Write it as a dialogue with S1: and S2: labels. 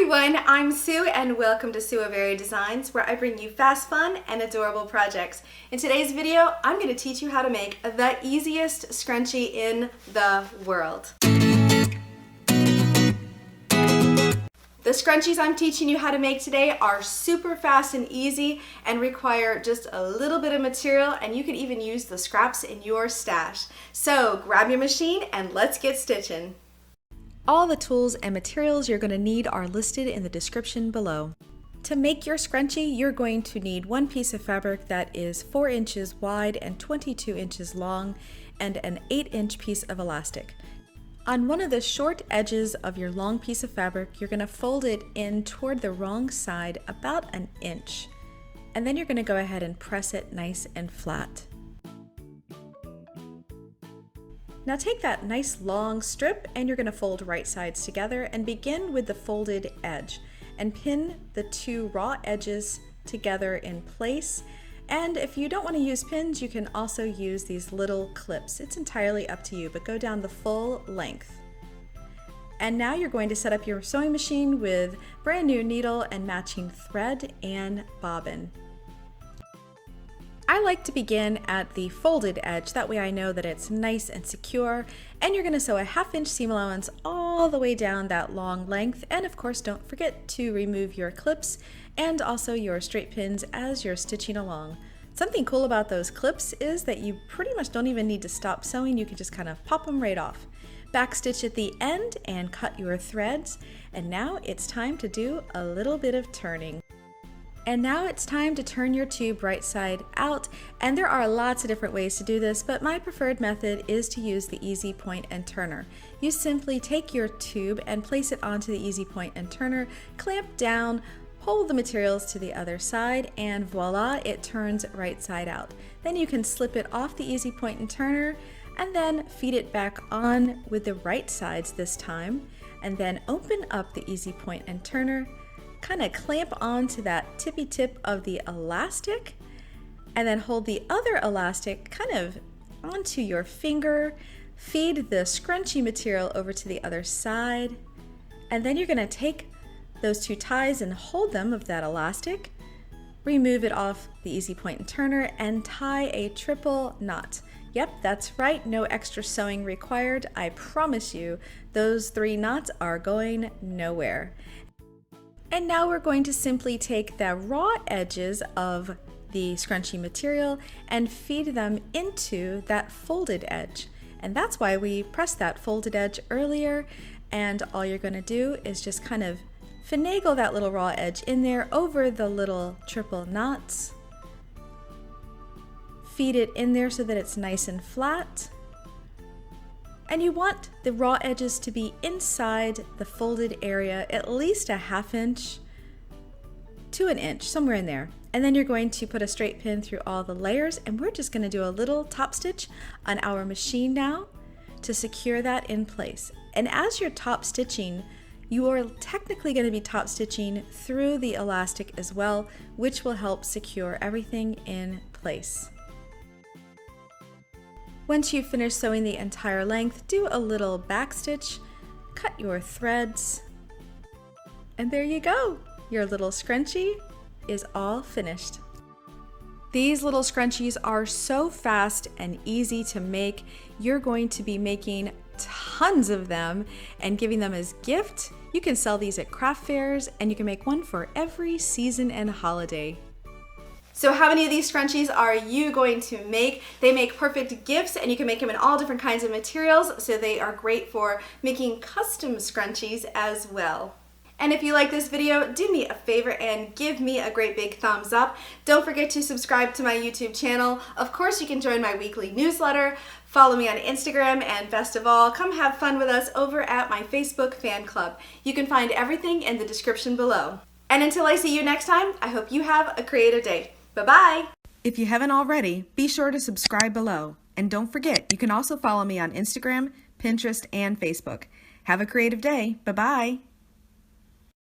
S1: everyone, I'm Sue and welcome to Sue Designs, where I bring you fast, fun, and adorable projects. In today's video, I'm going to teach you how to make the easiest scrunchie in the world. The scrunchies I'm teaching you how to make today are super fast and easy and require just a little bit of material, and you can even use the scraps in your stash. So grab your machine and let's get stitching. All the tools and materials you're going to need are listed in the description below. To make your scrunchie, you're going to need one piece of fabric that is 4 inches wide and 22 inches long, and an 8-inch piece of elastic. On one of the short edges of your long piece of fabric, you're going to fold it in toward the wrong side about an inch, and then you're going to go ahead and press it nice and flat. Now take that nice long strip and you're going to fold right sides together and begin with the folded edge and pin the 2 raw edges together in place. And if you don't want to use pins, you can also use these little clips. It's entirely up to you, but go down the full length. And now you're going to set up your sewing machine with brand new needle and matching thread and bobbin. I like to begin at the folded edge, that way I know that it's nice and secure, and you're going to sew a 1/2 inch seam allowance all the way down that long length, and of course don't forget to remove your clips and also your straight pins as you're stitching along. Something cool about those clips is that you pretty much don't even need to stop sewing, you can just kind of pop them right off. Backstitch at the end and cut your threads, and now it's time to do a little bit of turning. And now it's time to turn your tube right side out, and there are lots of different ways to do this, but my preferred method is to use the easy point and turner. You simply take your tube and place it onto the easy point and turner, clamp down, pull the materials to the other side, and voila, it turns right side out. Then you can slip it off the easy point and turner and then feed it back on with the right sides this time, and then open up the easy point and turner, kind of clamp onto that tippy tip of the elastic, and then hold the other elastic kind of onto your finger, feed the scrunchie material over to the other side, and then you're going to take those 2 ties and hold them of that elastic, remove it off the easy point and turner, and tie a triple knot. Yep, that's right, no extra sewing required. I promise you, those 3 knots are going nowhere. And now we're going to simply take the raw edges of the scrunchie material and feed them into that folded edge. And that's why we pressed that folded edge earlier, and all you're going to do is just kind of finagle that little raw edge in there over the little triple knots. Feed it in there so that it's nice and flat. And you want the raw edges to be inside the folded area at least a 1/2 inch to an inch, somewhere in there. And then you're going to put a straight pin through all the layers, and we're just going to do a little top stitch on our machine now to secure that in place. And as you're top stitching, you are technically going to be top stitching through the elastic as well, which will help secure everything in place. Once you've finished sewing the entire length, do a little back stitch, cut your threads, and there you go! Your little scrunchie is all finished. These little scrunchies are so fast and easy to make. You're going to be making tons of them and giving them as gift. You can sell these at craft fairs, and you can make one for every season and holiday. So how many of these scrunchies are you going to make? They make perfect gifts, and you can make them in all different kinds of materials, so they are great for making custom scrunchies as well. And if you like this video, do me a favor and give me a great big thumbs up. Don't forget to subscribe to my YouTube channel. Of course, you can join my weekly newsletter, follow me on Instagram, and best of all, come have fun with us over at my Facebook fan club. You can find everything in the description below. And until I see you next time, I hope you have a creative day. Bye-bye!
S2: If you haven't already, be sure to subscribe below. And don't forget, you can also follow me on Instagram, Pinterest, and Facebook. Have a creative day. Bye-bye!